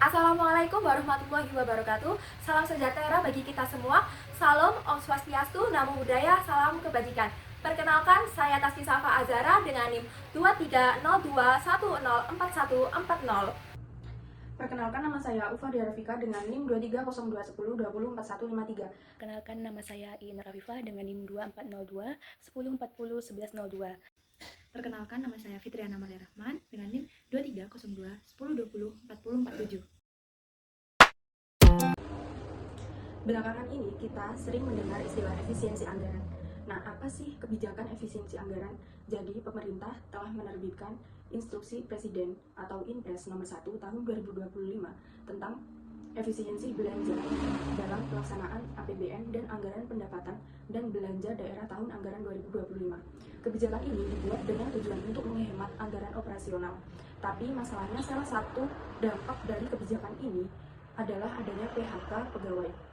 Assalamualaikum warahmatullahi wabarakatuh. Salam sejahtera bagi kita semua. Salam Om Swastiastu, Namo Buddhaya, salam kebajikan. Perkenalkan, saya Tasni Safa Azara dengan NIM 2302104140. Perkenalkan, nama saya Ufa Diarafika dengan NIM 230210204153. Perkenalkan, nama saya Iin Rafifah dengan NIM 2402 1040 1102. Perkenalkan, nama saya Fitriana Maria Rahman dengan NIM 2302 1020 4047. Belakangan ini kita sering mendengar istilah efisiensi anggaran. Nah, apa sih kebijakan efisiensi anggaran? Jadi, pemerintah telah menerbitkan Instruksi Presiden atau Inpres nomor 1 tahun 2025 tentang efisiensi belanja dalam pelaksanaan APBN dan anggaran pendapatan dan belanja daerah tahun anggaran 2025. Kebijakan ini dibuat dengan tujuan untuk menghemat anggaran operasional. Tapi masalahnya salah satu dampak dari kebijakan ini adalah adanya PHK pegawai.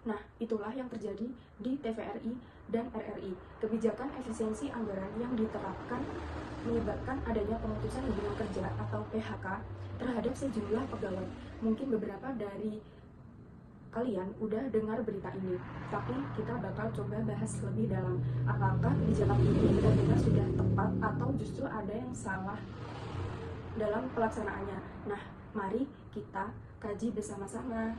Nah, itulah yang terjadi di TVRI dan RRI. Kebijakan efisiensi anggaran yang diterapkan menyebabkan adanya pemutusan hubungan kerja atau PHK terhadap sejumlah pegawai. Mungkin beberapa dari kalian udah dengar berita ini, tapi kita bakal coba bahas lebih dalam. Apakah kebijakan ini benar-benar sudah tepat atau justru ada yang salah dalam pelaksanaannya? Nah, mari kita kaji bersama-sama.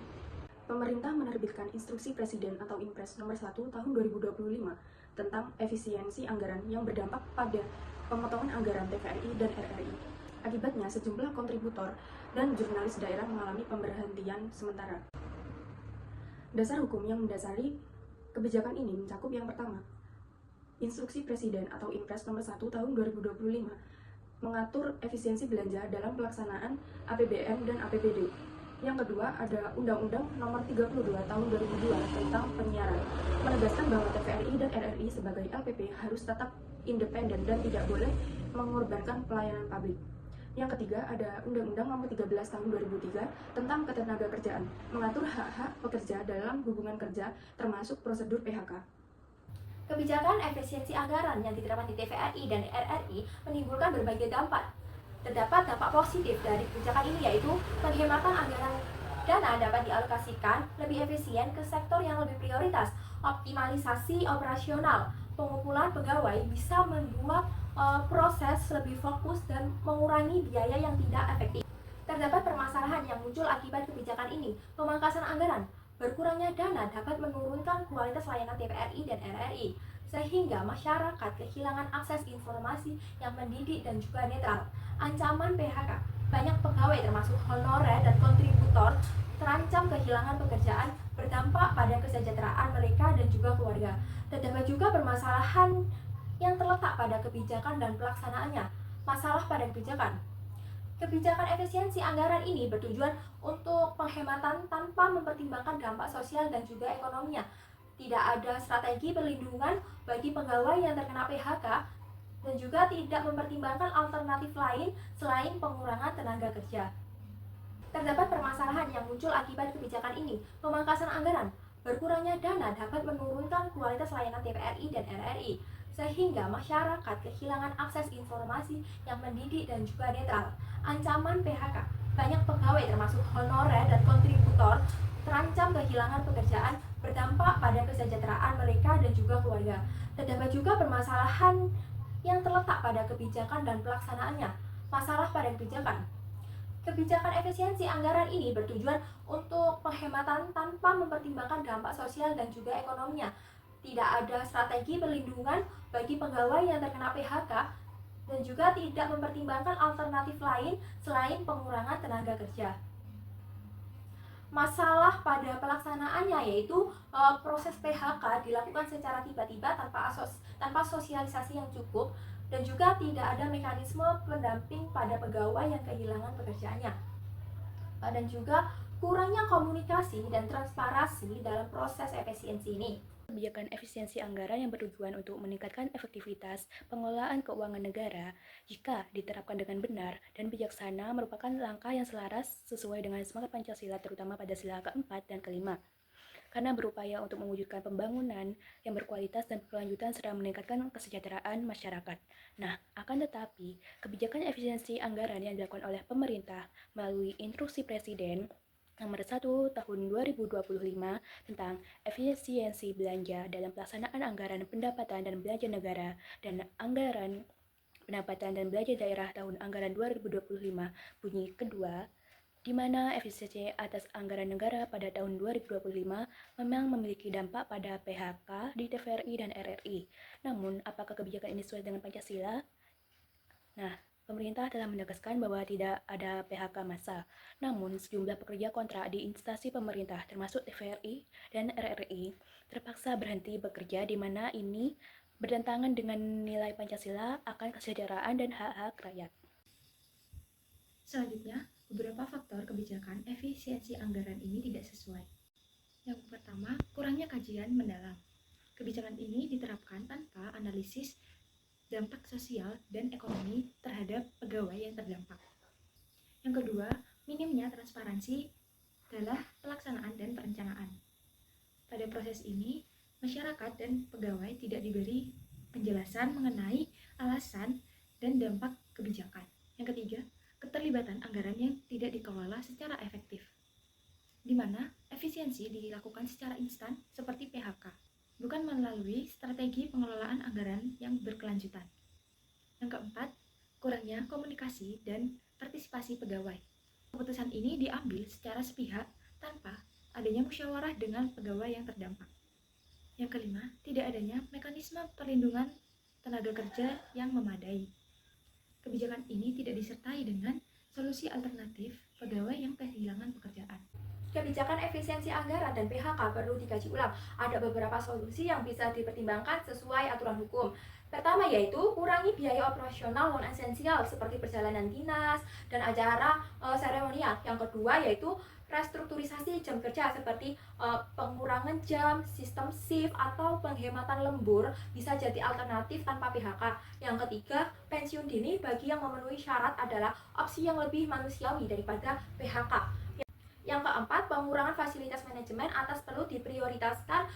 Pemerintah menerbitkan Instruksi Presiden atau Inpres nomor 1 tahun 2025 tentang efisiensi anggaran yang berdampak pada pemotongan anggaran TVRI dan RRI. Akibatnya, sejumlah kontributor dan jurnalis daerah mengalami pemberhentian sementara. Dasar hukum yang mendasari kebijakan ini mencakup yang pertama, Instruksi Presiden atau Inpres nomor 1 tahun 2025 mengatur efisiensi belanja dalam pelaksanaan APBN dan APBD. Yang kedua, ada Undang-Undang Nomor 32 Tahun 2002 tentang penyiaran, menegaskan bahwa TVRI dan RRI sebagai LPP harus tetap independen dan tidak boleh mengorbankan pelayanan publik. Yang ketiga, ada Undang-Undang Nomor 13 Tahun 2003 tentang Ketenagakerjaan, mengatur hak-hak pekerja dalam hubungan kerja termasuk prosedur PHK. Kebijakan efisiensi anggaran yang diterapkan di TVRI dan RRI menimbulkan berbagai dampak. Terdapat dampak positif dari kebijakan ini, yaitu penghematan anggaran dana dapat dialokasikan lebih efisien ke sektor yang lebih prioritas, optimalisasi operasional, pengumpulan pegawai bisa membuat proses lebih fokus dan mengurangi biaya yang tidak efektif. Terdapat permasalahan yang muncul akibat kebijakan ini, pemangkasan anggaran. Berkurangnya dana dapat menurunkan kualitas layanan TVRI dan RRI, sehingga masyarakat kehilangan akses informasi yang mendidik dan juga netral. Ancaman PHK, banyak pegawai termasuk honorer dan kontributor terancam kehilangan pekerjaan, berdampak pada kesejahteraan mereka dan juga keluarga. Terdapat juga permasalahan yang terletak pada kebijakan dan pelaksanaannya. Masalah pada kebijakan. Kebijakan efisiensi anggaran ini bertujuan untuk penghematan tanpa mempertimbangkan dampak sosial dan juga ekonominya. Tidak ada strategi perlindungan bagi pegawai yang terkena PHK dan juga tidak mempertimbangkan alternatif lain selain pengurangan tenaga kerja. Terdapat permasalahan yang muncul akibat kebijakan ini, pemangkasan anggaran. Berkurangnya dana dapat menurunkan kualitas layanan TVRI dan RRI, sehingga masyarakat kehilangan akses informasi yang mendidik dan juga netral. Ancaman PHK, banyak pegawai termasuk honorer dan kontributor terancam kehilangan pekerjaan, berdampak pada kesejahteraan mereka dan juga keluarga. Terdapat juga permasalahan yang terletak pada kebijakan dan pelaksanaannya. Masalah pada kebijakan. Kebijakan efisiensi anggaran ini bertujuan untuk penghematan tanpa mempertimbangkan dampak sosial dan juga ekonominya. Tidak ada strategi perlindungan bagi pegawai yang terkena PHK dan juga tidak mempertimbangkan alternatif lain selain pengurangan tenaga kerja. Masalah pada pelaksanaannya yaitu proses PHK dilakukan secara tiba-tiba tanpa sosialisasi yang cukup dan juga tidak ada mekanisme pendamping pada pegawai yang kehilangan pekerjaannya. Dan juga kurangnya komunikasi dan transparansi dalam proses efisiensi ini. Kebijakan efisiensi anggaran yang bertujuan untuk meningkatkan efektivitas pengelolaan keuangan negara jika diterapkan dengan benar dan bijaksana merupakan langkah yang selaras sesuai dengan semangat Pancasila, terutama pada sila keempat dan kelima. karena berupaya untuk mewujudkan pembangunan yang berkualitas dan berkelanjutan serta meningkatkan kesejahteraan masyarakat. Nah, akan tetapi, kebijakan efisiensi anggaran yang dilakukan oleh pemerintah melalui Instruksi Presiden Nomor 1 Tahun 2025 tentang efisiensi belanja dalam pelaksanaan anggaran pendapatan dan belanja negara dan anggaran pendapatan dan belanja daerah tahun anggaran 2025 bunyi kedua, di mana efisiensi atas anggaran negara pada tahun 2025 memang memiliki dampak pada PHK di TVRI dan RRI. Namun, apakah kebijakan ini sesuai dengan Pancasila? Nah, pemerintah telah menegaskan bahwa tidak ada PHK massal. Namun, sejumlah pekerja kontrak di instansi pemerintah termasuk TVRI dan RRI terpaksa berhenti bekerja di mana ini bertentangan dengan nilai Pancasila akan kesejahteraan dan hak-hak rakyat. Selanjutnya, beberapa faktor kebijakan efisiensi anggaran ini tidak sesuai. Yang pertama, kurangnya kajian mendalam. Kebijakan ini diterapkan tanpa analisis dampak sosial dan ekonomi terhadap pegawai yang terdampak. Yang kedua, minimnya transparansi dalam pelaksanaan dan perencanaan. Pada proses ini, masyarakat dan pegawai tidak diberi penjelasan mengenai alasan dan dampak kebijakan. Yang ketiga, keterlibatan anggaran yang tidak dikelola secara efektif, di mana efisiensi dilakukan secara instan seperti PHK, bukan melalui strategi pengelolaan anggaran yang berkelanjutan. Yang keempat, kurangnya komunikasi dan partisipasi pegawai. Keputusan ini diambil secara sepihak tanpa adanya musyawarah dengan pegawai yang terdampak. Yang kelima, tidak adanya mekanisme perlindungan tenaga kerja yang memadai. Kebijakan ini tidak disertai dengan solusi alternatif pegawai yang kehilangan pekerjaan. Kebijakan efisiensi anggaran dan PHK perlu dikaji ulang. Ada beberapa solusi yang bisa dipertimbangkan sesuai aturan hukum. Pertama yaitu kurangi biaya operasional non-esensial seperti perjalanan dinas dan acara seremonial. Yang kedua yaitu restrukturisasi jam kerja seperti pengurangan jam, sistem shift, atau penghematan lembur bisa jadi alternatif tanpa PHK. Yang ketiga, pensiun dini bagi yang memenuhi syarat adalah opsi yang lebih manusiawi daripada PHK. Yang keempat, pengurangan fasilitas manajemen atas perlu diprioritaskan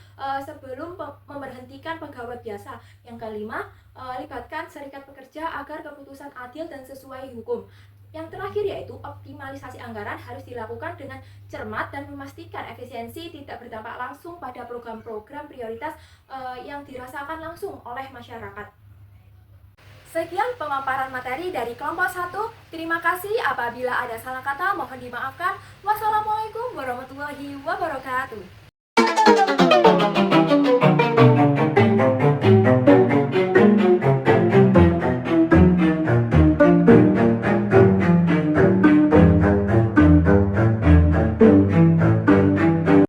sebelum memberhentikan pegawai biasa. Yang kelima, libatkan serikat pekerja agar keputusan adil dan sesuai hukum. Yang terakhir yaitu optimalisasi anggaran harus dilakukan dengan cermat dan memastikan efisiensi tidak berdampak langsung pada program-program prioritas yang dirasakan langsung oleh masyarakat. Sekian pemaparan materi dari kelompok 1. Terima kasih, apabila ada salah kata mohon dimaafkan. Wassalamualaikum warahmatullahi wabarakatuh.